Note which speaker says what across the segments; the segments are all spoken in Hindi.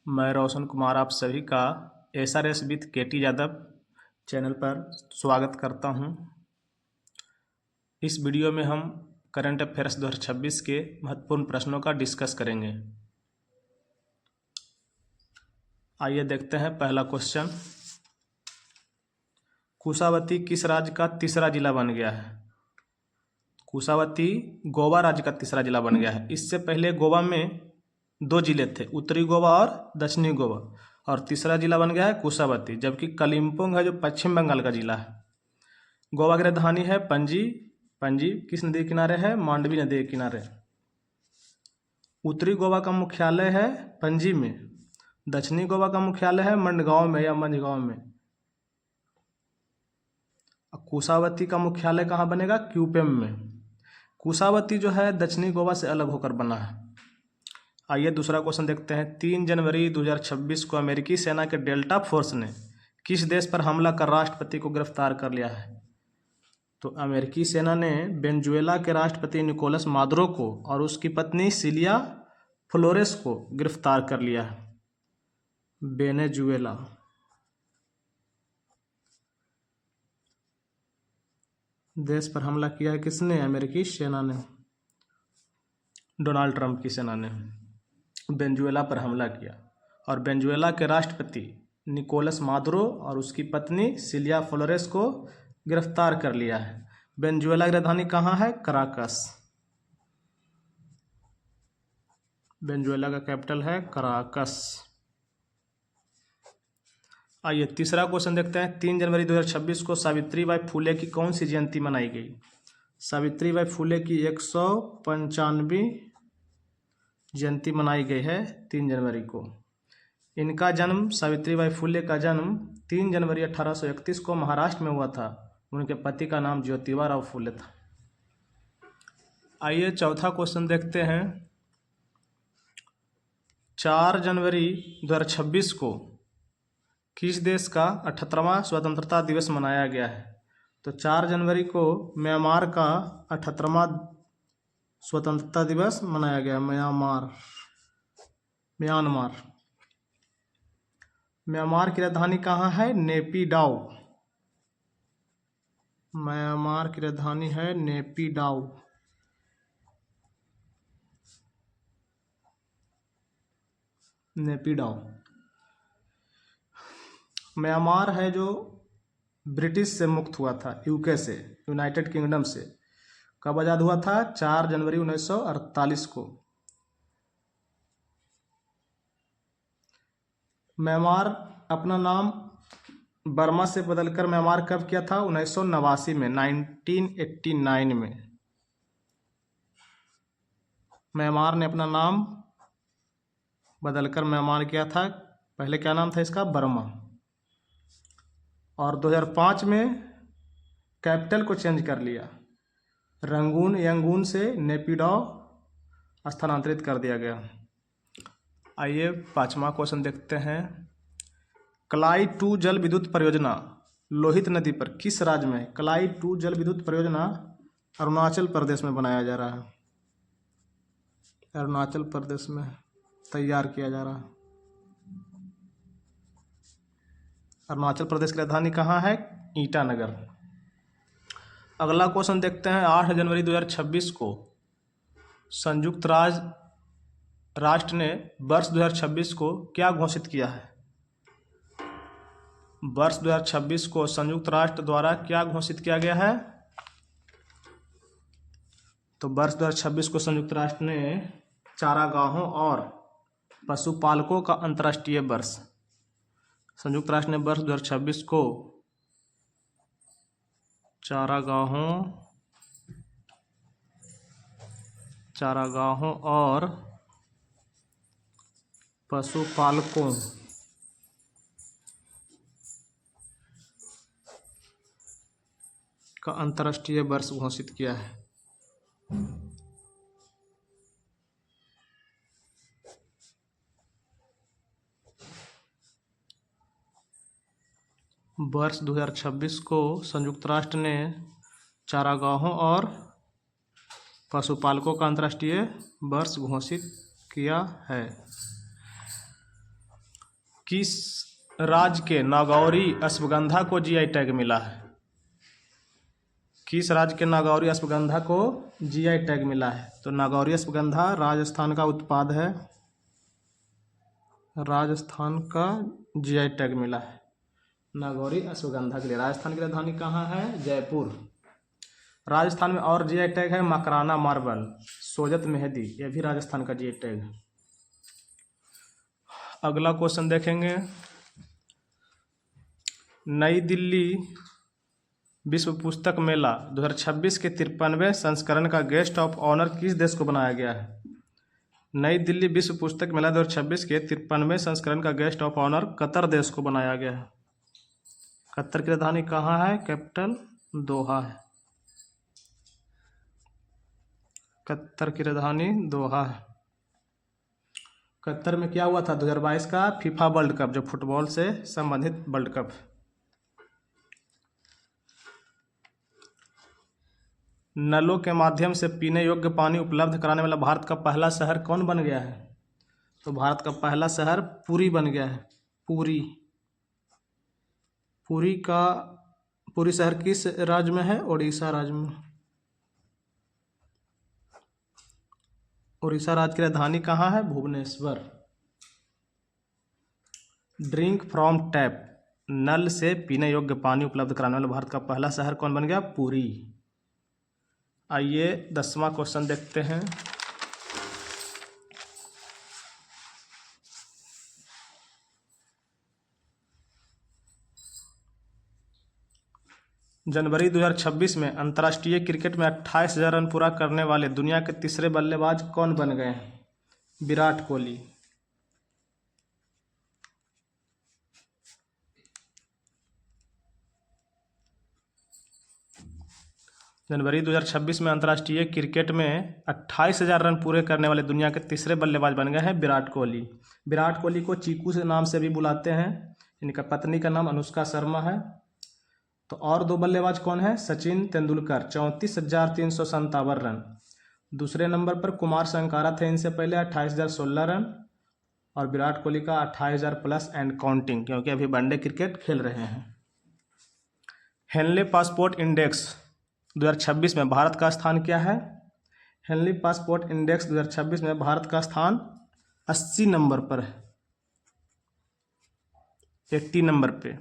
Speaker 1: मैं रोशन कुमार आप सभी का SRS with KT Yadav channel पर स्वागत करता हूं। इस वीडियो में हम करंट अफेयर्स 2026 के महत्वपूर्ण प्रश्नों का डिस्कस करेंगे। आइए देखते हैं पहला क्वेश्चन। कुशावती किस राज्य का तीसरा जिला बन गया है? कुशावती गोवा राज्य का तीसरा जिला बन गया है। इससे पहले गोवा में दो जिले थे, उत्तरी गोवा और दक्षिणी गोवा, और तीसरा जिला बन गया है कुशावती, जबकि कलिम्पोंग है जो पश्चिम बंगाल का जिला है। गोवा की राजधानी है पणजी। पणजी किस नदी के किनारे है? मांडवी नदी के किनारे। उत्तरी गोवा का मुख्यालय है पणजी में। दक्षिणी गोवा का मुख्यालय है मंडगांव में या मंझगांव में। कुशावती का मुख्यालय कहाँ बनेगा? क्यूपेम में। कुशावती जो है दक्षिणी गोवा से अलग होकर बना है। आइए दूसरा क्वेश्चन देखते हैं। 3 जनवरी 2026 को अमेरिकी सेना के डेल्टा फोर्स ने किस देश पर हमला कर राष्ट्रपति को गिरफ्तार कर लिया है? तो अमेरिकी सेना ने वेनेजुएला के राष्ट्रपति निकोलस मादुरो को और उसकी पत्नी सिलिया फ्लोरेस को गिरफ्तार कर लिया है। वेनेजुएला देश पर हमला किया है किसने? अमेरिकी सेना ने, डोनाल्ड ट्रंप की सेना ने वेनेजुएला पर हमला किया और वेनेजुएला के राष्ट्रपति निकोलस मादुरो और उसकी पत्नी सिलिया फ्लोरेस को गिरफ्तार कर लिया है। वेनेजुएला की राजधानी कहाँ है? कराकस। वेनेजुएला का कैपिटल है कराकस। आइए तीसरा क्वेश्चन देखते हैं। 3 जनवरी 2026 को सावित्रीबाई फुले की कौन सी जयंती मनाई गई? सावित्रीबाई फुले की 195वीं जयंती मनाई गई है 3 जनवरी को। इनका जन्म, सावित्रीबाई फुले का जन्म 3 जनवरी 1831 को महाराष्ट्र में हुआ था। उनके पति का नाम ज्योतिबा राव फुले था। आइए चौथा क्वेश्चन देखते हैं। 4 जनवरी 2026 को किस देश का 78वां स्वतंत्रता दिवस मनाया गया है? तो 4 जनवरी को म्यांमार का 78वां स्वतंत्रता दिवस मनाया गया। म्यांमार की राजधानी कहाँ है? नेपिडाउ। म्यांमार की राजधानी है नेपिडाउ। म्यांमार है जो ब्रिटिश से मुक्त हुआ था, यूके से, यूनाइटेड किंगडम से। कब आज़ाद हुआ था? 4 जनवरी 1948 को। म्यांमार अपना नाम बर्मा से बदलकर म्यांमार कब किया था? 1989 में, 1989 में म्यांमार ने अपना नाम बदलकर म्यांमार किया था। पहले क्या नाम था इसका? बर्मा। और 2005 में कैपिटल को चेंज कर लिया, यंगून से नेपिडाउ स्थानांतरित कर दिया गया। आइए पांचवा क्वेश्चन देखते हैं। कलाई 2 जल विद्युत परियोजना लोहित नदी पर किस राज्य में है? कलाई 2 जल विद्युत परियोजना अरुणाचल प्रदेश में बनाया जा रहा है। अरुणाचल प्रदेश में तैयार किया जा रहा है। अरुणाचल प्रदेश की राजधानी कहाँ है? ईटानगर। अगला क्वेश्चन देखते हैं। 8 जनवरी 2026 को संयुक्त राष्ट्र ने वर्ष 2026 को क्या घोषित किया है? वर्ष 2026 को संयुक्त राष्ट्र द्वारा क्या घोषित किया गया है? तो वर्ष 2026 को संयुक्त राष्ट्र ने चारागाहों और पशुपालकों का अंतर्राष्ट्रीय वर्ष, संयुक्त राष्ट्र ने वर्ष 2026 को चारागाहों और पशुपालकों का अंतर्राष्ट्रीय वर्ष घोषित किया है। वर्ष 2026 को संयुक्त राष्ट्र ने चारागाहों और पशुपालकों का अंतर्राष्ट्रीय वर्ष घोषित किया है। किस राज्य के नागौरी अश्वगंधा को जीआई टैग मिला है? किस राज्य के नागौरी अश्वगंधा को जीआई टैग मिला है? तो नागौरी अश्वगंधा राजस्थान का उत्पाद है, राजस्थान का जीआई टैग मिला है नागौरी अश्वगंधा के लिए। राजस्थान की राजधानी कहाँ है? जयपुर। राजस्थान में और जीआई टैग है मकराना मार्बल, सोजत मेहंदी, यह भी राजस्थान का जीआई टैग है। अगला क्वेश्चन देखेंगे, नई दिल्ली विश्व पुस्तक मेला 2026 के 53वें संस्करण का गेस्ट ऑफ ऑनर किस देश को बनाया गया है? नई दिल्ली विश्व पुस्तक मेला 2026 के 53वें संस्करण का गेस्ट ऑफ ऑनर कतर देश को बनाया गया है। कतर की राजधानी कहाँ है? कैपिटल दोहा है। कतर की राजधानी दोहा है। कतर में क्या हुआ था? 2022 का फीफा वर्ल्ड कप, जो फुटबॉल से संबंधित वर्ल्ड कप। नलों के माध्यम से पीने योग्य पानी उपलब्ध कराने वाला भारत का पहला शहर कौन बन गया है? तो भारत का पहला शहर पुरी बन गया है। पुरी। पुरी शहर किस राज्य में है? उड़ीसा राज्य में। उड़ीसा राज्य की राजधानी कहाँ है? भुवनेश्वर। ड्रिंक फ्रॉम टैप, नल से पीने योग्य पानी उपलब्ध कराने वाला भारत का पहला शहर कौन बन गया? पुरी। आइए 10वां क्वेश्चन देखते हैं। जनवरी 2026 में अंतर्राष्ट्रीय क्रिकेट में 28,000 रन पूरा करने वाले दुनिया के तीसरे बल्लेबाज कौन बन गए हैं? विराट कोहली। जनवरी 2026 में अंतर्राष्ट्रीय क्रिकेट में 28,000 रन पूरे करने वाले दुनिया के तीसरे बल्लेबाज बन गए हैं विराट कोहली। विराट कोहली को चीकू से नाम से भी बुलाते हैं। इनका पत्नी का नाम अनुष्का शर्मा है। तो और दो बल्लेबाज कौन है? सचिन तेंदुलकर 34,357 रन। दूसरे नंबर पर कुमार संगाकारा थे इनसे पहले 28,016 रन। और विराट कोहली का 28,000 प्लस एंड काउंटिंग, क्योंकि अभी वनडे क्रिकेट खेल रहे हैं। हेनले पासपोर्ट इंडेक्स 2026 में भारत का स्थान क्या है? हेनली पासपोर्ट इंडेक्स 2026 में भारत का स्थान 80 नंबर पर है। 80 नंबर पे।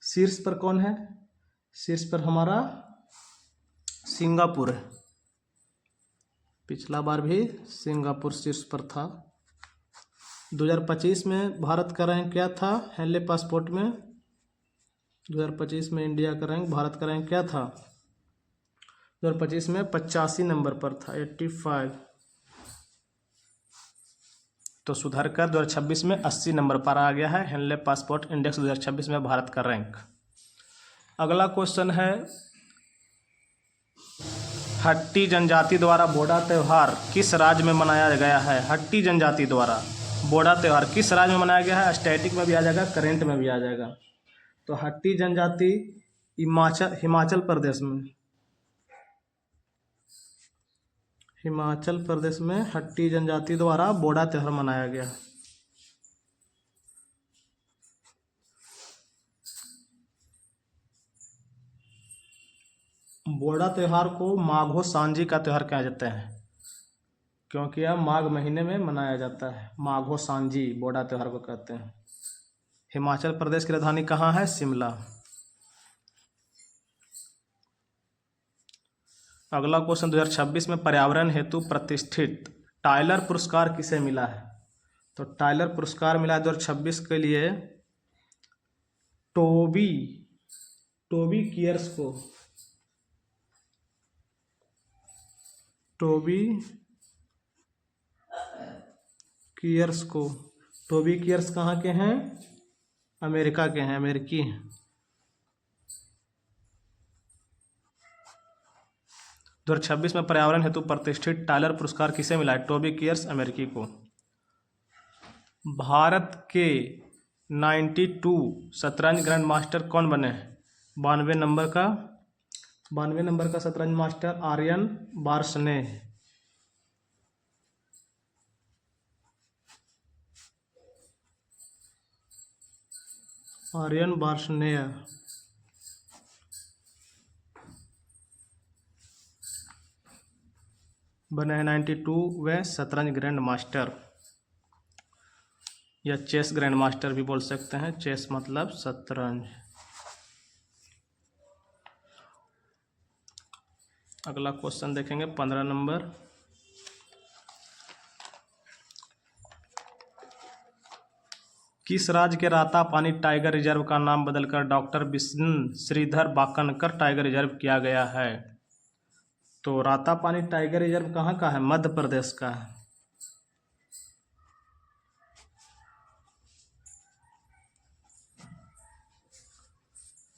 Speaker 1: शीर्ष पर कौन है? शीर्ष पर हमारा सिंगापुर है। पिछला बार भी सिंगापुर शीर्ष पर था। 2025 में भारत का रैंक क्या था? हेनले पासपोर्ट में 2025 में इंडिया का रैंक, भारत का रैंक क्या था? 2025 में 85 नंबर पर था, 85। तो सुधर कर 2026 में 80 नंबर पर आ गया है हेनले पासपोर्ट इंडेक्स 2026 में भारत का रैंक। अगला क्वेश्चन है, हट्टी जनजाति द्वारा बोडा त्यौहार किस राज्य में मनाया गया है? हट्टी जनजाति द्वारा बोडा त्यौहार किस राज्य में मनाया गया है? स्टैटिक में भी आ जाएगा, करेंट में भी आ जाएगा। तो हट्टी जनजाति हिमाचल प्रदेश में, हिमाचल प्रदेश में हट्टी जनजाति द्वारा बोडा त्यौहार मनाया गया। बोडा त्यौहार को माघो सांजी का त्यौहार कहा जाता है, क्योंकि यह माघ महीने में मनाया जाता है। माघो सांजी बोडा त्यौहार को कहते हैं। हिमाचल प्रदेश की राजधानी कहाँ है? शिमला। अगला क्वेश्चन, 2026 में पर्यावरण हेतु प्रतिष्ठित टाइलर पुरस्कार किसे मिला है? तो टाइलर पुरस्कार मिला है 2026 के लिए टोबी कियर्स को। टोबी कियर्स कहाँ के हैं? अमेरिका के हैं, अमेरिकी हैं। 2026 में पर्यावरण हेतु प्रतिष्ठित टाइलर पुरस्कार किसे मिला है? टोबी कियर्स, अमेरिकी को। भारत के 92 शतरंज ग्रैंड मास्टर कौन बने हैं? 92 नंबर का शतरंज मास्टर आर्यन बार्सने। आर्यन बार्शनेयर बने हैं 92 वे शतरंज ग्रैंड मास्टर या चेस ग्रैंड मास्टर भी बोल सकते हैं। चेस मतलब शतरंज। अगला क्वेश्चन देखेंगे 15 नंबर। किस राज्य के रातापानी टाइगर रिजर्व का नाम बदलकर doctor Vishnu Shridhar Bakankar tiger reserve किया गया है? तो रातापानी टाइगर रिजर्व कहाँ का है? मध्य प्रदेश का है।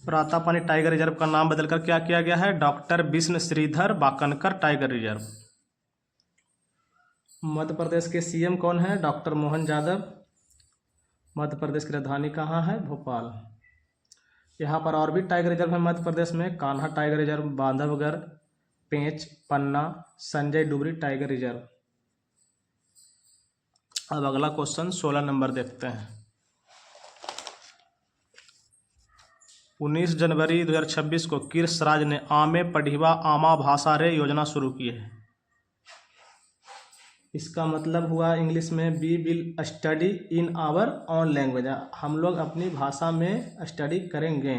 Speaker 1: रातापानी टाइगर रिजर्व का नाम बदलकर क्या किया गया है? Doctor Vishnu Shridhar Bakankar tiger reserve. Madhya Pradesh के सीएम कौन है? डॉक्टर मोहन यादव। मध्य प्रदेश की राजधानी कहाँ है? भोपाल। यहाँ पर और भी टाइगर रिजर्व है मध्य प्रदेश में। कान्हा टाइगर रिजर्व, बांधवगढ़, पेंच, पन्ना, संजय डुगरी टाइगर रिजर्व। अब अगला क्वेश्चन 16 नंबर देखते हैं। 19 जनवरी 2026 को किस राज्य ने आमे पढ़िबा आमा भाषा रे योजना शुरू की है? इसका मतलब हुआ इंग्लिश में we will study in our own language, हम लोग अपनी भाषा में स्टडी करेंगे।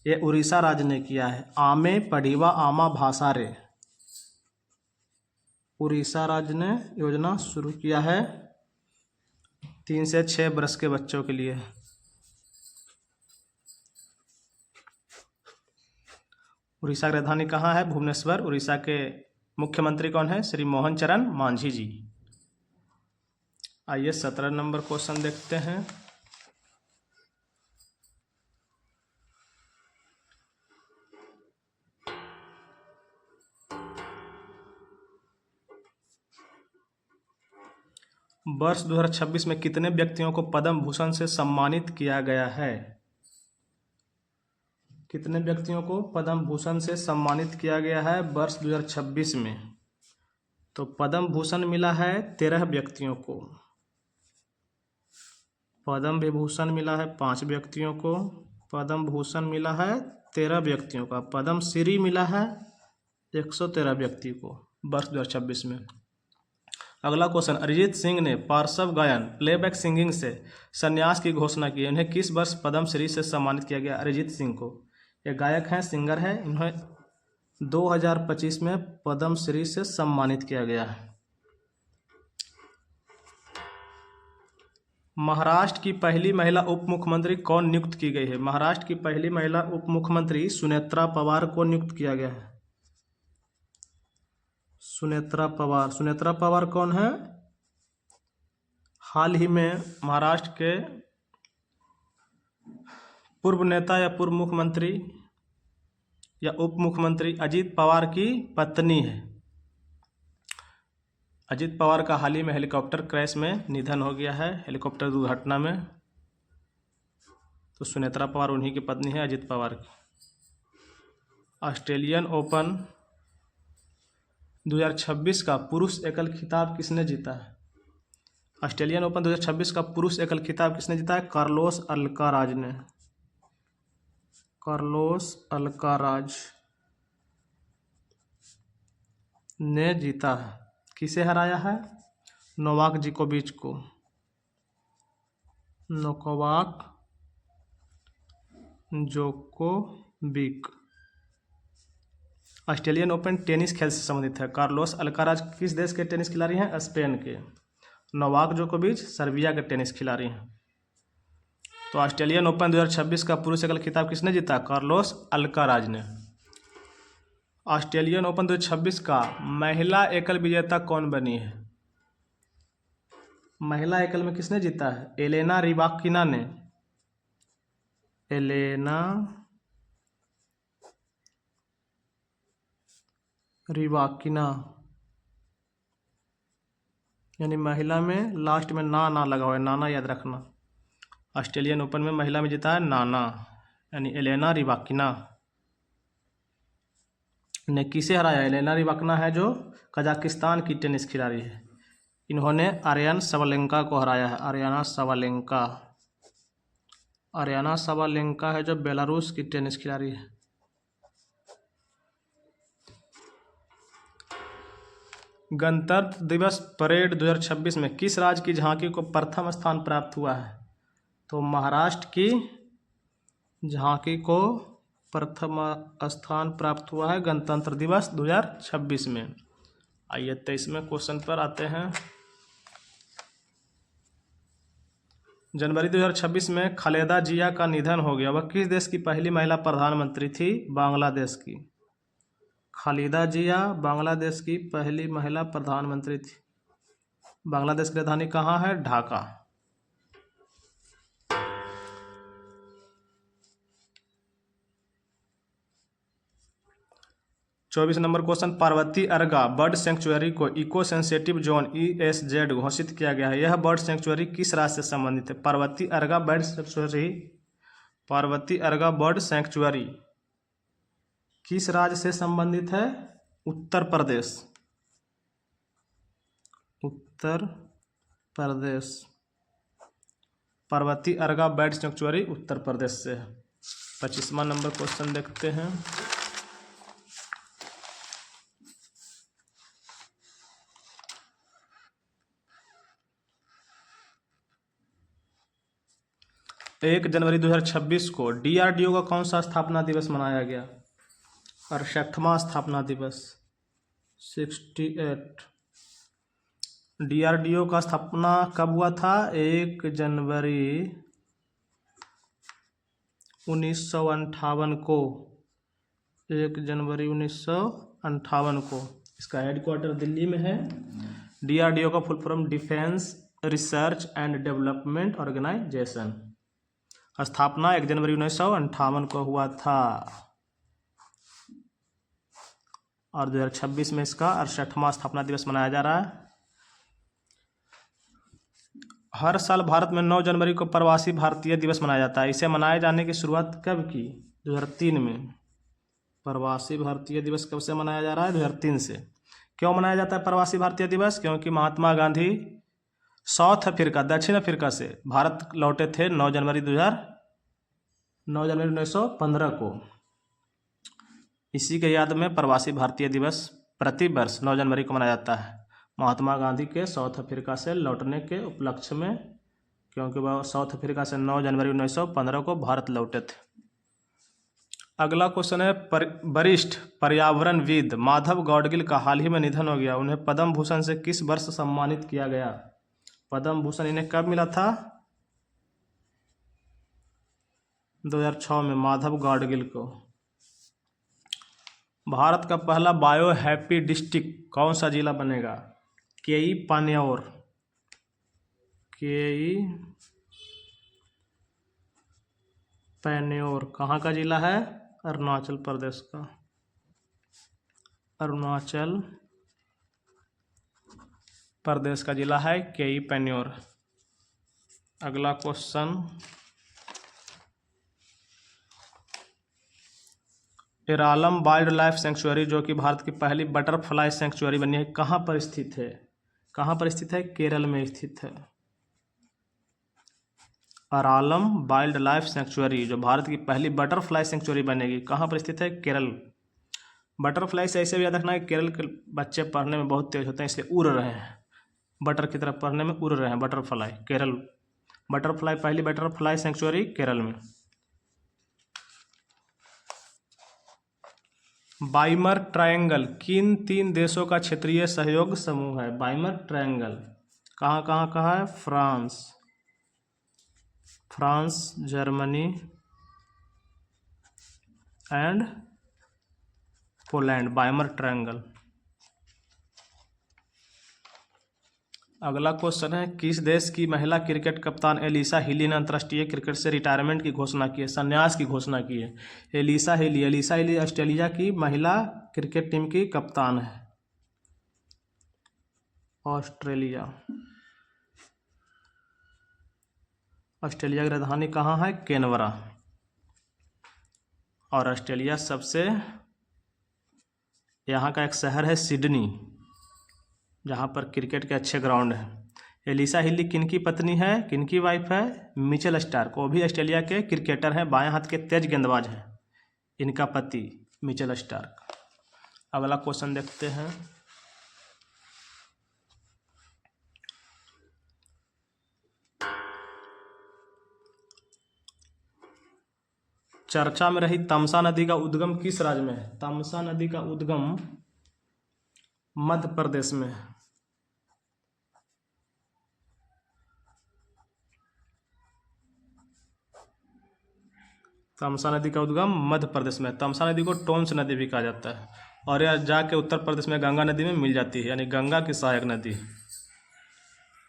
Speaker 1: ये उड़ीसा राज्य ने किया है। आमे पढ़िबा आमा भाषा रे, उड़ीसा राज्य ने योजना शुरू किया है 3 से 6 वर्ष के बच्चों के लिए। उड़ीसा की राजधानी कहाँ है? भुवनेश्वर। उड़ीसा के मुख्यमंत्री कौन है? श्री मोहन चरण मांझी जी। आइए 17 नंबर क्वेश्चन देखते हैं। वर्ष 2026 में कितने व्यक्तियों को पद्म भूषण से सम्मानित किया गया है? कितने व्यक्तियों को पद्म भूषण से सम्मानित किया गया है वर्ष 2026 में? तो पद्म भूषण मिला है 13 व्यक्तियों को। पद्म विभूषण मिला है 5 व्यक्तियों को। पद्म भूषण मिला है 13 व्यक्तियों का। पद्म श्री मिला है 113 व्यक्ति को वर्ष 2026 में। अगला क्वेश्चन, अरिजीत सिंह ने पार्श्व गायन प्लेबैक सिंगिंग से संन्यास की घोषणा की। उन्हें किस वर्ष पद्म श्री से सम्मानित किया गया? अरिजीत सिंह को, ये गायक हैं, सिंगर है, इन्हें 2025 में पद्म श्री से सम्मानित किया गया है। महाराष्ट्र की पहली महिला उप मुख्यमंत्री कौन नियुक्त की गई है? महाराष्ट्र की पहली महिला उप मुख्यमंत्री सुनेत्रा पवार को नियुक्त किया गया है। सुनेत्रा पवार। सुनेत्रा पवार कौन है? हाल ही में महाराष्ट्र के पूर्व नेता या पूर्व मुख्यमंत्री या उप मुख्यमंत्री अजीत पवार की पत्नी है। अजीत पवार का हाल ही में हेलीकॉप्टर क्रैश में निधन हो गया है, हेलीकॉप्टर दुर्घटना में। तो सुनेत्रा पवार उन्हीं की पत्नी है, अजीत पवार की। ऑस्ट्रेलियन ओपन 2026 का पुरुष एकल खिताब किसने जीता है? ऑस्ट्रेलियन ओपन 2026 का पुरुष एकल खिताब किसने जीता है? कार्लोस अल्काराज ने। कार्लोस अल्काराज ने जीता है। किसे हराया है? नोवाक जोकोविच को। Novak Djokovic. Australian open tennis खेल से संबंधित है। कार्लोस अल्काराज किस देश के टेनिस खिलाड़ी हैं? स्पेन के। नोवाक जोकोविच सर्बिया के टेनिस खिलाड़ी हैं। तो ऑस्ट्रेलियन ओपन 2026 का पुरुष एकल खिताब किसने जीता? कार्लोस अल्काराज ने। ऑस्ट्रेलियन ओपन 2026 का महिला एकल विजेता कौन बनी है? महिला एकल में किसने जीता है? एलेना रिबाकिना ने। एलेना रिबाकिना, यानी महिला में लास्ट में ना लगा हुआ है, नाना याद रखना। ऑस्ट्रेलियन ओपन में महिला में जीता है नाना, यानी एलेना रिबाकिना ने। किसे हराया? एलेना रिबाकिना है जो कजाकिस्तान की टेनिस खिलाड़ी है। इन्होंने आर्यन सवालेंका को हराया है। आर्याना सवालेंका। अरियाना साबालेंका है जो बेलारूस की टेनिस खिलाड़ी है। गणतंत्र दिवस परेड 2026 में किस राज्य की झांकी को प्रथम स्थान प्राप्त हुआ है? तो महाराष्ट्र की झांकी को प्रथम स्थान प्राप्त हुआ है गणतंत्र दिवस 2026 में। आइए 23वें क्वेश्चन पर आते हैं। जनवरी 2026 में खालेदा जिया का निधन हो गया। वह किस देश की पहली महिला प्रधानमंत्री थी? बांग्लादेश की। खालिदा जिया बांग्लादेश की पहली महिला प्रधानमंत्री थी। बांग्लादेश की राजधानी कहाँ है? ढाका। चौबीस number question, Parvati अर्गा bird sanctuary को इको सेंसिटिव जोन ESZ घोषित किया गया है। यह बर्ड सेंचुरी किस राज्य से संबंधित है? पार्वती अर्गा बर्ड सेंचुरी किस राज्य से संबंधित है? उत्तर प्रदेश। उत्तर प्रदेश। पार्वती अर्गा बर्ड सेंचुरी उत्तर प्रदेश से है। 25वां नंबर क्वेश्चन देखते हैं। एक जनवरी 2026 को DRDO का कौन सा स्थापना दिवस मनाया गया? 68वां स्थापना दिवस 68। DRDO का स्थापना कब हुआ था? 1 जनवरी 1958 को। 1 जनवरी 1958 को। इसका हेडक्वार्टर दिल्ली में है। DRDO का full form defence research and development organisation. स्थापना 1 जनवरी 1958 को हुआ था और 2026 में इसका 68वां स्थापना दिवस मनाया जा रहा है। हर साल भारत में 9 जनवरी को प्रवासी भारतीय दिवस मनाया जाता है। इसे मनाए जाने की शुरुआत कब की? 2003 में। प्रवासी भारतीय दिवस कब से मनाया जा रहा है? 2003 से। क्यों मनाया जाता है प्रवासी भारतीय दिवस? क्योंकि महात्मा गांधी दक्षिण अफ्रीका से भारत लौटे थे 9 जनवरी 1915 को। इसी के याद में प्रवासी भारतीय दिवस प्रति वर्ष 9 जनवरी को मनाया जाता है, महात्मा गांधी के साउथ अफ्रीका से लौटने के उपलक्ष्य में, क्योंकि वह साउथ अफ्रीका से 9 जनवरी 1915 को भारत लौटे थे। अगला क्वेश्चन है, वरिष्ठ पर्यावरणविद माधव गाडगिल का हाल ही में निधन हो गया। उन्हें पद्म भूषण से किस वर्ष सम्मानित किया गया? पद्म भूषण इन्हें कब मिला था? 2006 में माधव गाडगिल को। भारत का पहला बायो हैप्पी डिस्ट्रिक्ट कौन सा जिला बनेगा? केई पान्योर। केई पैन्योर कहाँ का जिला है? अरुणाचल प्रदेश का। अरुणाचल प्रदेश का जिला है केई पैन्योर। अगला क्वेश्चन, एरालम वाइल्ड लाइफ सेंचुरी जो कि भारत की पहली बटरफ्लाई सेंचुरी बनी है, कहाँ पर स्थित है? कहाँ पर स्थित है? केरल में स्थित है। एरालम वाइल्ड लाइफ सेंचुरी जो भारत की पहली बटरफ्लाई सेंचुरी बनेगी, कहाँ पर स्थित है? केरल। बटरफ्लाई से ऐसे भी याद रखना है, केरल के बच्चे पढ़ने में बहुत तेज होते हैं, इसलिए उड़ रहे हैं, बटर की तरफ पढ़ने में उड़ रहे हैं। बटरफ्लाई केरल, बटरफ्लाई पहली बटरफ्लाई सेंचुरी केरल में। बाइमर ट्रायंगल किन 3 देशों का क्षेत्रीय सहयोग समूह है? बाइमर ट्रायंगल कहाँ कहाँ का है? France, Germany and Poland, Weimar triangle. अगला क्वेश्चन है, किस देश की महिला क्रिकेट कप्तान एलिसा हिली ने अंतर्राष्ट्रीय क्रिकेट से रिटायरमेंट की घोषणा की है, संन्यास की घोषणा की है? एलिसा हिली ऑस्ट्रेलिया की महिला क्रिकेट टीम की कप्तान है। ऑस्ट्रेलिया की राजधानी कहाँ है? कैनबरा। और ऑस्ट्रेलिया सबसे यहाँ का एक शहर है सिडनी, जहाँ पर क्रिकेट के अच्छे ग्राउंड हैं। एलिसा हिली किनकी पत्नी है, किनकी वाइफ है? मिचेल स्टार्क, वो भी ऑस्ट्रेलिया के क्रिकेटर हैं, बाएं हाथ के तेज गेंदबाज हैं, इनका पति मिचेल स्टार्क। अगला क्वेश्चन देखते हैं। चर्चा में रही तमसा नदी का उद्गम किस राज्य में है? तमसा नदी का उद्गम मध्य प्रदेश में है। तमसा नदी का उद्गम मध्य प्रदेश में। तमसा नदी को टोंस नदी भी कहा जाता है, और यह जाके उत्तर प्रदेश में गंगा नदी में मिल जाती है, यानी गंगा की सहायक नदी।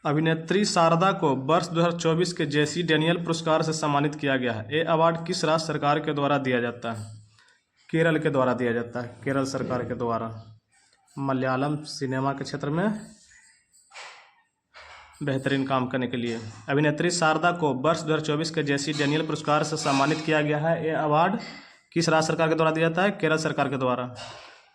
Speaker 1: अभिनेत्री शारदा को वर्ष 2024 के जेसी डेनियल पुरस्कार से सम्मानित किया गया है। ये अवार्ड किस राज्य सरकार के द्वारा दिया जाता है? केरल के द्वारा दिया जाता है, केरल सरकार के द्वारा। मलयालम सिनेमा के क्षेत्र में बेहतरीन काम करने के लिए अभिनेत्री शारदा को वर्ष 2024 के जेसी डेनियल पुरस्कार से सम्मानित किया गया है। ये अवार्ड किस राज्य सरकार के द्वारा दिया जाता है? केरल सरकार के द्वारा।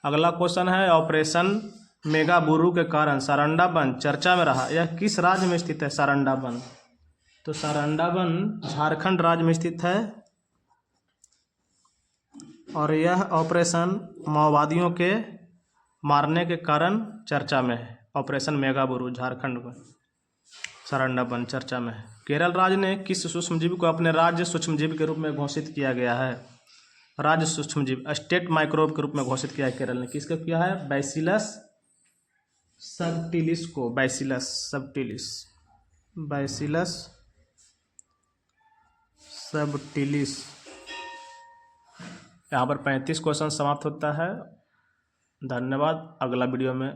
Speaker 1: अगला क्वेश्चन है, ऑपरेशन मेगाबुरु के कारण सारंडा वन चर्चा में रहा, यह किस राज्य में स्थित है? सारंडा वन, तो सारंडा वन झारखंड राज्य में स्थित है, और यह ऑपरेशन माओवादियों के मारने के कारण चर्चा में है। ऑपरेशन मेगाबुरु झारखंड में सारंडा वन चर्चा में है। केरल राज्य ने किस सूक्ष्मजीव को अपने राज्य सूक्ष्मजीव के रूप में घोषित किया गया है? राज्य सूक्ष्मजीव, स्टेट माइक्रोब के रूप में घोषित किया है केरल ने। किसका किया है? बैसिलस सबटिलिस को, बैसिलस सबटिलिस, बैसिलस सबटिलिस। यहाँ पर 35 क्वेश्चन समाप्त होता है। धन्यवाद। अगला वीडियो में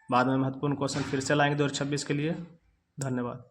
Speaker 1: बाद में महत्वपूर्ण क्वेश्चन फिर से लाएंगे 2026 के लिए। धन्यवाद।